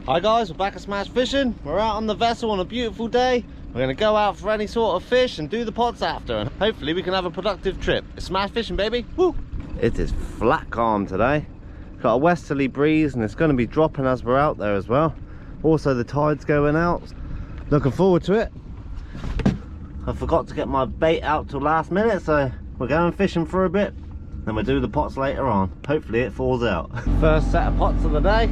Hi guys, we're back at Smash Fishing. We're out on the vessel on a beautiful day. We're going to go out for any sort of fish and do the pots after, and hopefully we can have a productive trip. It's Smash Fishing, baby. Woo! It is flat calm today. Got a westerly breeze and it's going to be dropping as we're out there as well. Also the tide's going out. Looking forward to it. I forgot to get my bait out till last minute, so we're going fishing for a bit. Then we'll do the pots later on. Hopefully it falls out. First set of pots of the day.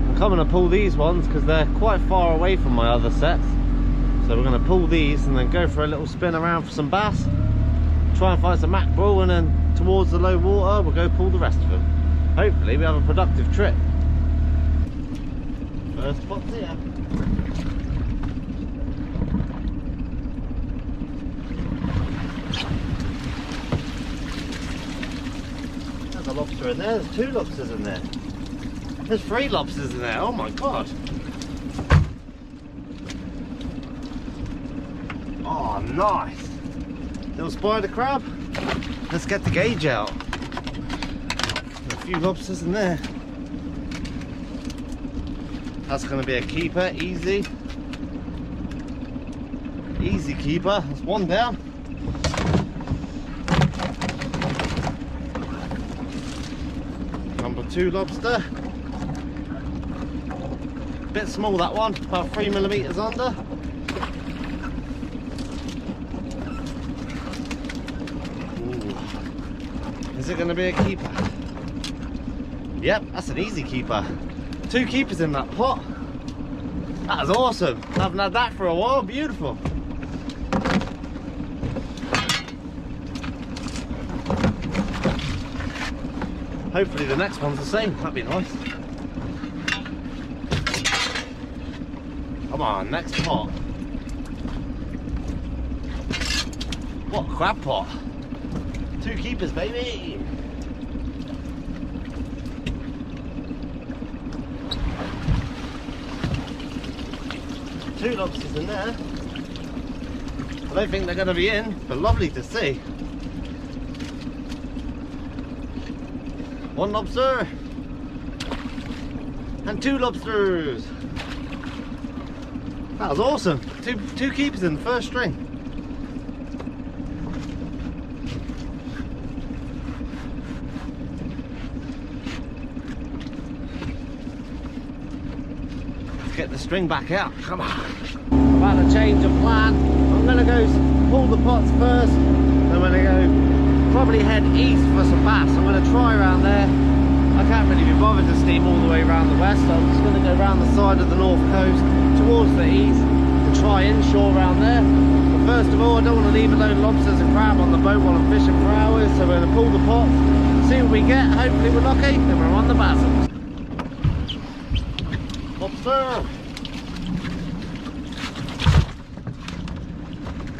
I'm coming to pull these ones because they're quite far away from my other sets. So we're going to pull these and then go for a little spin around for some bass. Try and find some mackerel, and then towards the low water we'll go pull the rest of them. Hopefully we have a productive trip. First pot's here. There's a lobster in there, there's 2 lobsters in there. There's 3 lobsters in there, oh my god. Oh, nice. Little spider crab. Let's get the gauge out. There's a few lobsters in there. That's going to be a keeper, easy. Easy keeper. That's one down. Number 2 lobster. Bit small that one, about 3mm under. Ooh. Is it going to be a keeper? Yep, that's an easy keeper. 2 keepers in that pot. That is awesome. I haven't had that for a while. Beautiful. Hopefully the next one's the same. That'd be nice. Come on, next pot. What a crab pot. 2 keepers, baby. Two lobsters in there. I don't think they're going to be in, but lovely to see. 1 lobster and 2 lobsters. That was awesome. Two keepers in the first string. Let's get the string back out. Come on. About to change of plan. I'm going to go pull the pots first. Then I'm going to go probably head east for some bass. I'm going to try around there. I can't really be bothered to steam all the way around the west, so I'm just going to go around the side of the north coast towards the east to try inshore around there. But first of all, I don't want to leave alone lobsters and crab on the boat while I'm fishing for hours, so we're going to pull the pots, see what we get. Hopefully we're lucky, then we're on the bass. Lobster!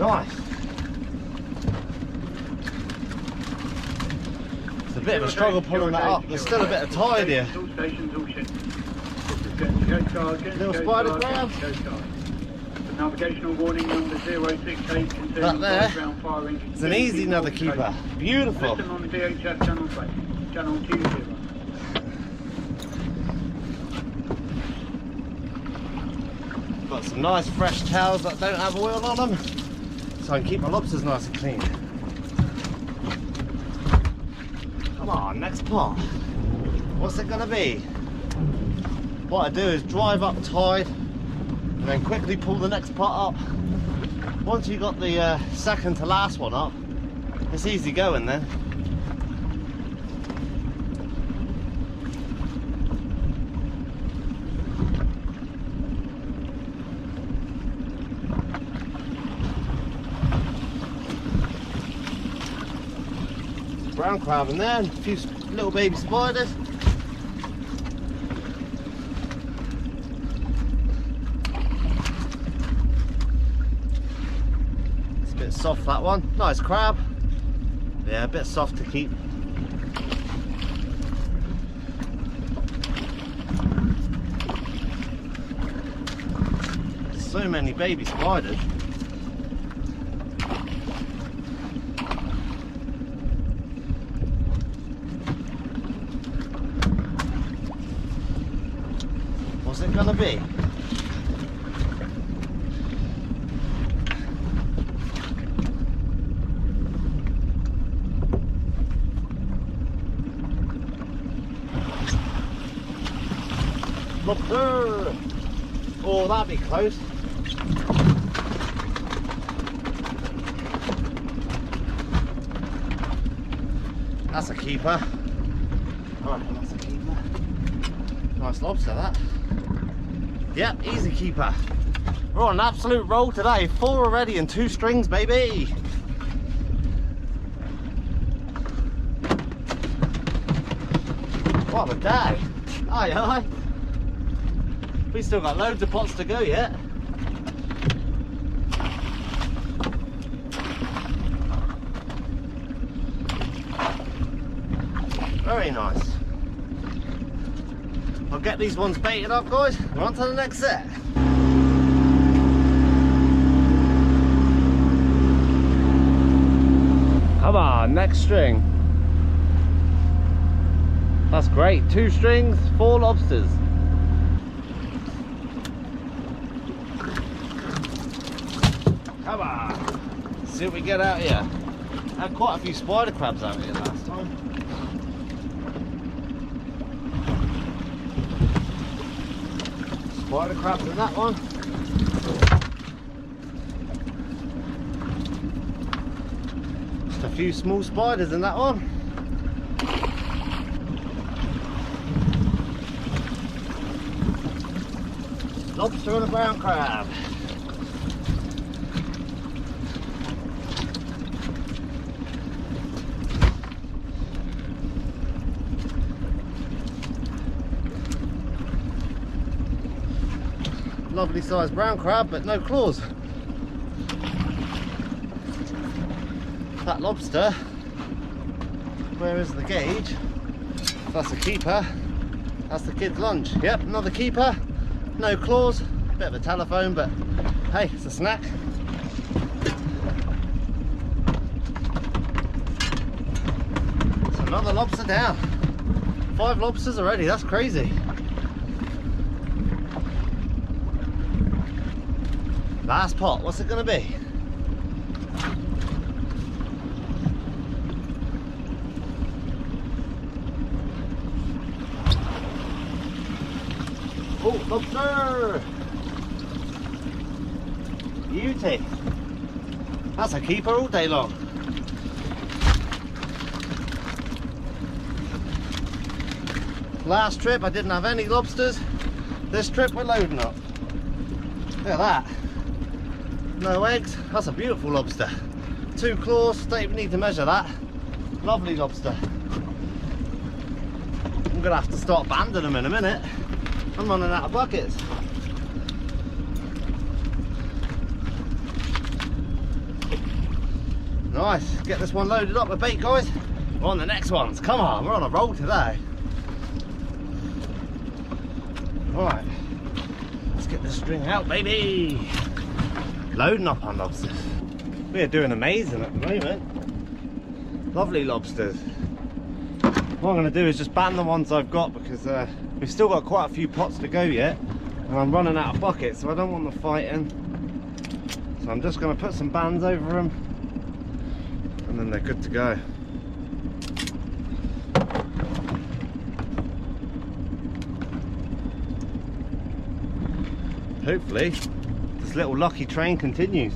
Nice! It's a bit of a struggle pulling that up. There's still a bit of tide here. Little spider crab. Navigational warning number 068. That there. It's an easy another keeper. Beautiful. Listen on VHF channel 3. Channel 20. Got some nice fresh towels that don't have oil on them, so I can keep my lobsters nice and clean. Come on, next pot. What's it gonna be? What I do is drive up tide and then quickly pull the next pot up. Once you got the second to last one up, it's easy going then. Brown crab in there, and a few little baby spiders. It's a bit soft, that one. Nice crab. Yeah, a bit soft to keep. So many baby spiders. it gonna be? Lobster! Oh, that'd be close. That's a keeper. I reckon that's a keeper. Nice lobster, that. Yep, easy keeper. We're on an absolute roll today. 4 already and 2 strings, baby. What a day. Aye, aye. We still got loads of pots to go yet. Very nice. I'll get these ones baited up, guys. We're on to the next set. Come on, next string. That's great. 2 strings, 4 lobsters. Come on. See what we get out here. I had quite a few spider crabs out here last time. Spider crabs in that one. Just a few small spiders in that one. Lobster and a brown crab. Lovely sized brown crab, but no claws. That lobster, where is the gauge? That's a keeper. That's the kid's lunch. Yep, another keeper. No claws. Bit of a telephone, but hey, it's a snack. It's another lobster down. 5 lobsters already, that's crazy. Last pot, what's it gonna be? Oh, lobster! Beauty. That's a keeper all day long. Last trip I didn't have any lobsters. This trip we're loading up. Look at that. No eggs. That's a beautiful lobster. 2 claws, don't even need to measure that. Lovely lobster. I'm gonna have to start banding them in a minute. I'm running out of buckets. Nice, get this one loaded up with bait, guys. We're on the next ones. Come on, we're on a roll today. Alright, let's get this string out, baby. Loading up on lobsters. We are doing amazing at the moment. Lovely lobsters. What I'm going to do is just ban the ones I've got because we've still got quite a few pots to go yet. And I'm running out of buckets, so I don't want them fighting. So I'm just going to put some bands over them. And then they're good to go. Hopefully, this little lucky train continues.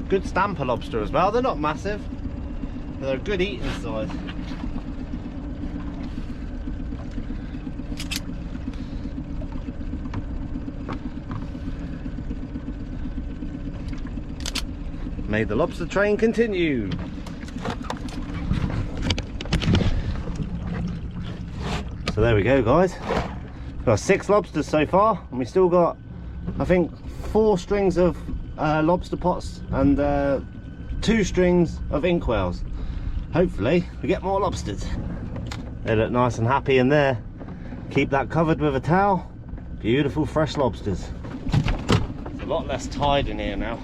Good stamper lobster as well. They're not massive, but they're a good eating size. May the lobster train continue. So there we go, guys. We've got 6 lobsters so far, and we still got, I think, 4 strings of lobster pots and 2 strings of inkwells. Hopefully we get more lobsters. They look nice and happy in there. Keep that covered with a towel Beautiful fresh lobsters. It's a lot less tide in here now.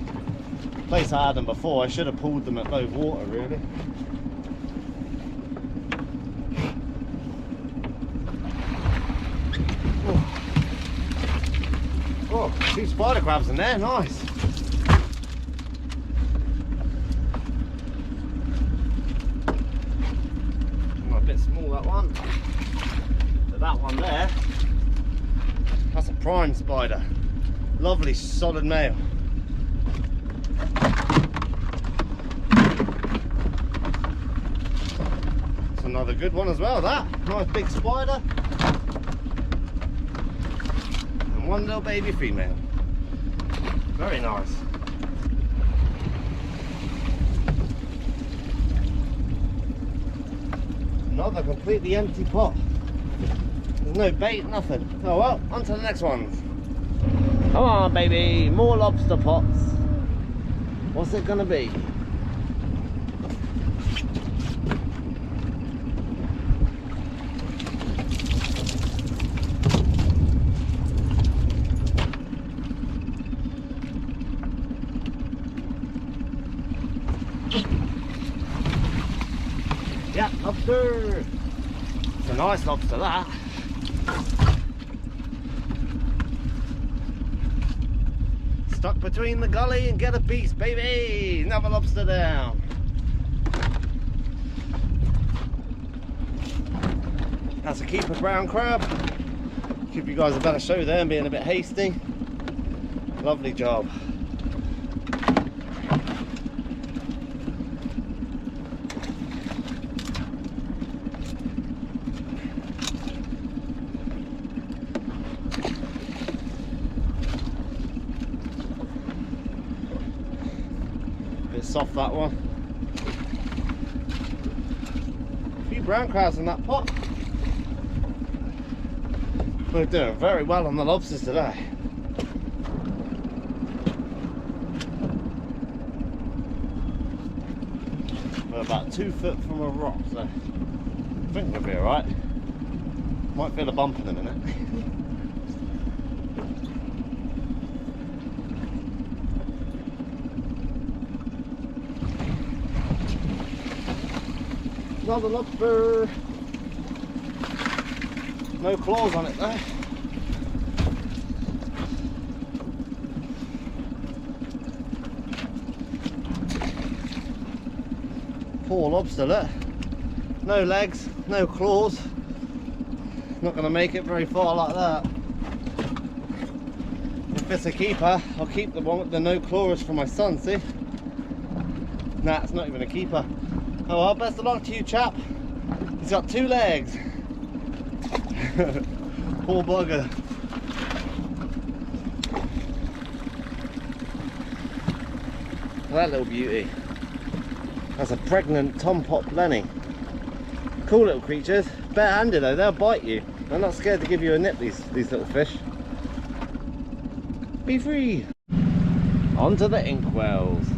The place I had them before, I should have pulled them at low water really. Oh, 2 spider crabs in there, nice. Oh, a bit small that one. But that one there, that's a prime spider. Lovely solid male. It's another good one as well, that. Nice big spider. And one little baby female. Very nice. Another completely empty pot. There's no bait, nothing. Oh well, on to the next ones. Come on baby, more lobster pots. What's it gonna be? Yeah, lobster. It's a nice lobster that. Stuck between the gully and get a piece, baby! Another lobster down. That's a keeper brown crab. Give you guys a better show there and being a bit hasty. Lovely job. Soft that one. A few brown crabs in that pot. We're doing very well on the lobsters today. We're about 2 foot from a rock, so I think we'll be alright. Might feel a bump in a minute. Another lobster. No claws on it though. Poor lobster, look. No legs, no claws. Not going to make it very far like that. If it's a keeper, I'll keep the one with the no claws for my son, see? Nah, it's not even a keeper. Oh well, best of luck to you, chap. He's got 2 legs. Poor bugger. That little beauty. That's a pregnant tompot blenny. Cool little creatures. Bare-handed though, they'll bite you. They're not scared to give you a nip, these little fish. Be free. On to the Inkwells.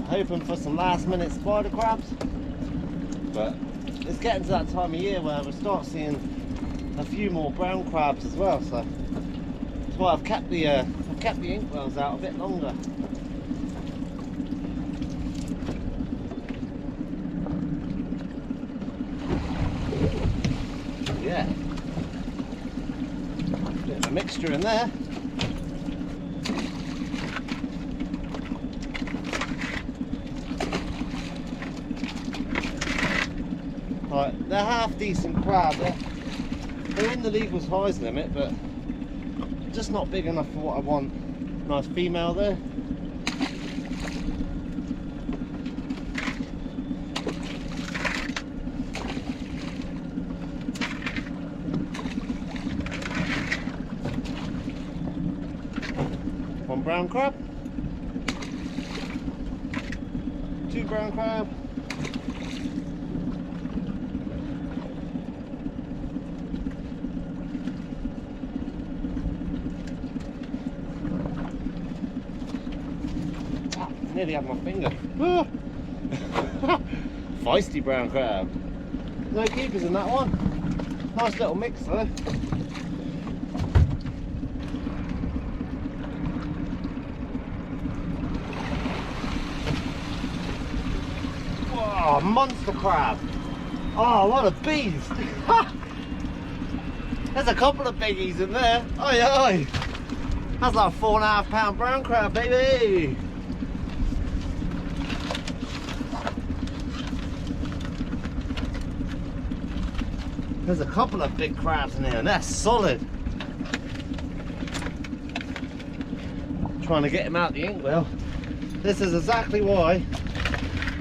Hoping for some last minute spider crabs, but it's getting to that time of year where we start seeing a few more brown crabs as well, so that's why I've kept the Inkwells out a bit longer. Yeah, bit of a mixture in there. Right, they're half decent crab. They're in the legal size limit, but just not big enough for what I want. Nice female there. One brown crab. 2 brown crab. Nearly had my finger. Ah. Feisty brown crab. No keepers in that one. Nice little mix though. Whoa, monster crab. Oh, what a beast. There's a couple of biggies in there. Oi, oi. That's like a 4.5 pound brown crab, baby. There's a couple of big crabs in here, and they're solid. Trying to get him out the inkwell. This is exactly why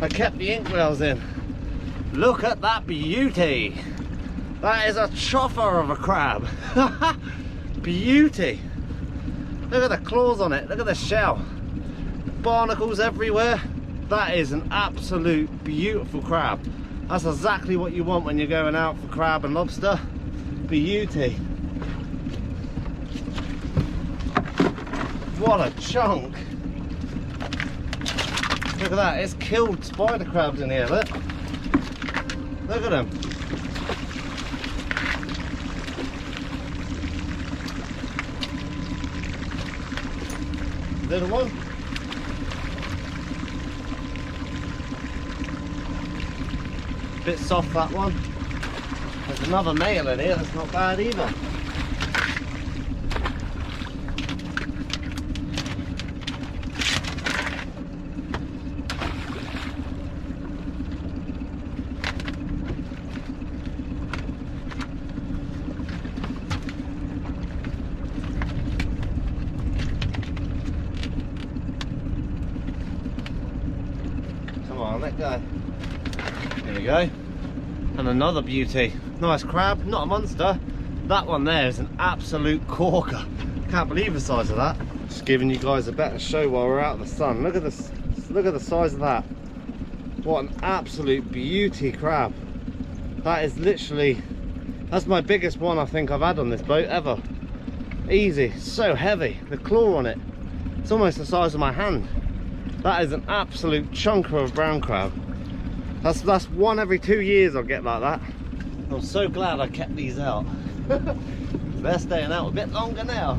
I kept the inkwells in. Look at that beauty. That is a chopper of a crab. Beauty. Look at the claws on it. Look at the shell. Barnacles everywhere. That is an absolute beautiful crab. That's exactly what you want when you're going out for crab and lobster. Beauty. What a chunk. Look at that. It's killed spider crabs in here, look. Look at them. Little one. Bit soft, that one. There's another male in here that's not bad either. Come on, let go. There we go. And another beauty. Nice crab, not a monster. That one there is an absolute corker. Can't believe the size of that. Just giving you guys a better show while we're out in the sun. Look at this. Look at the size of that. What an absolute beauty crab. That is literally, that's my biggest one I think I've had on this boat ever. Easy, so heavy. The claw on it, it's almost the size of my hand. That is an absolute chunker of brown crab. That's one every 2 years I'll get like that. I'm so glad I kept these out. They're staying out a bit longer now.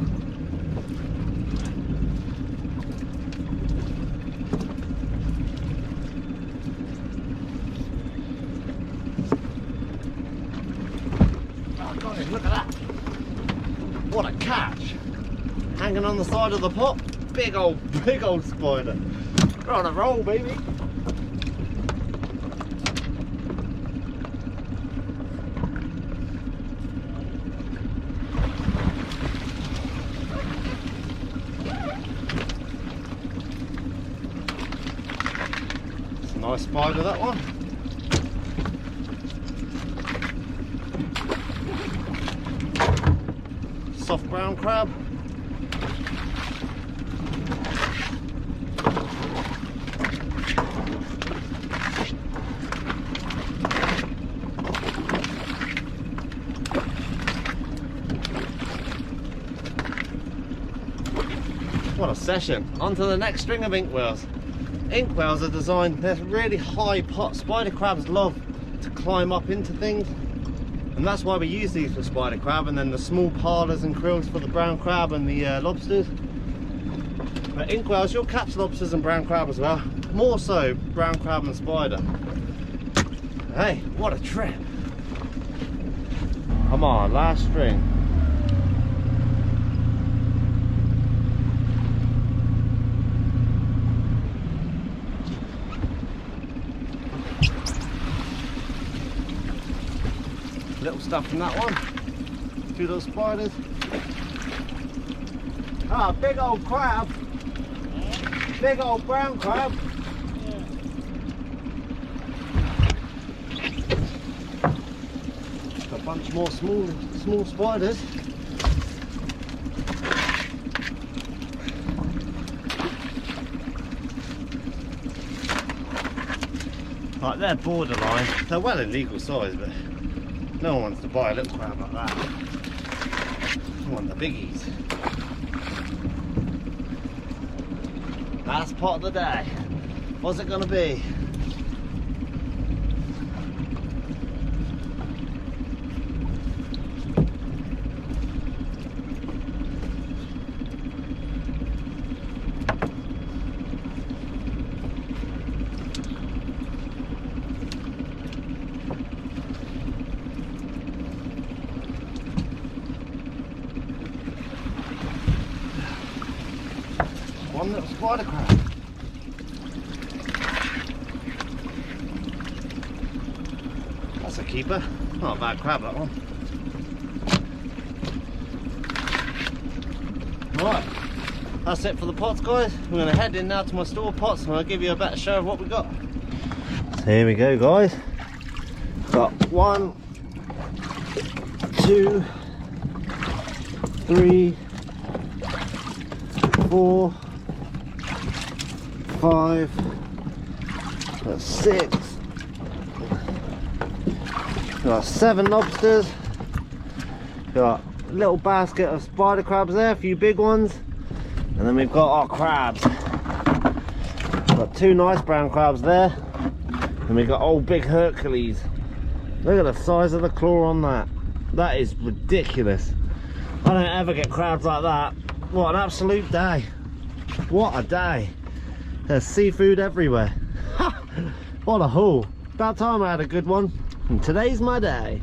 Oh God, look at that. What a catch. Hanging on the side of the pot. Big old spider. We're on a roll, baby. It's a nice spider, that one. Soft brown crab. What a session. On to the next string of inkwells. Inkwells are designed, they're really high pot. Spider crabs love to climb up into things, and that's why we use these for spider crab, and then the small parlors and krills for the brown crab and the lobsters. But inkwells, you'll catch lobsters and brown crab as well. More so brown crab and spider. Hey, what a trip. Come on, last string. Little stuff from that one. A few little spiders. Ah, big old crab. Big old brown crab. A bunch more small spiders. Right, they're borderline. They're well in legal size, but no one wants to buy a little crab like that. I want the biggies. Last pot of the day. What's it gonna be? One little spider crab. That's a keeper. Not a bad crab, that one. Right, that's it for the pots, guys. We're going to head in now to my store pots and I'll give you a better show of what we got. So here we go, guys. Got 1, 2, 3, 4, 5, that's 6, got 7 lobsters, got a little basket of spider crabs there, a few big ones, and then we've got our crabs. Got 2 nice brown crabs there, and we've got old big Hercules. Look at the size of the claw on that. That is ridiculous. I don't ever get crabs like that. What an absolute day. What a day. There's seafood everywhere. What a haul. About time I had a good one. And today's my day.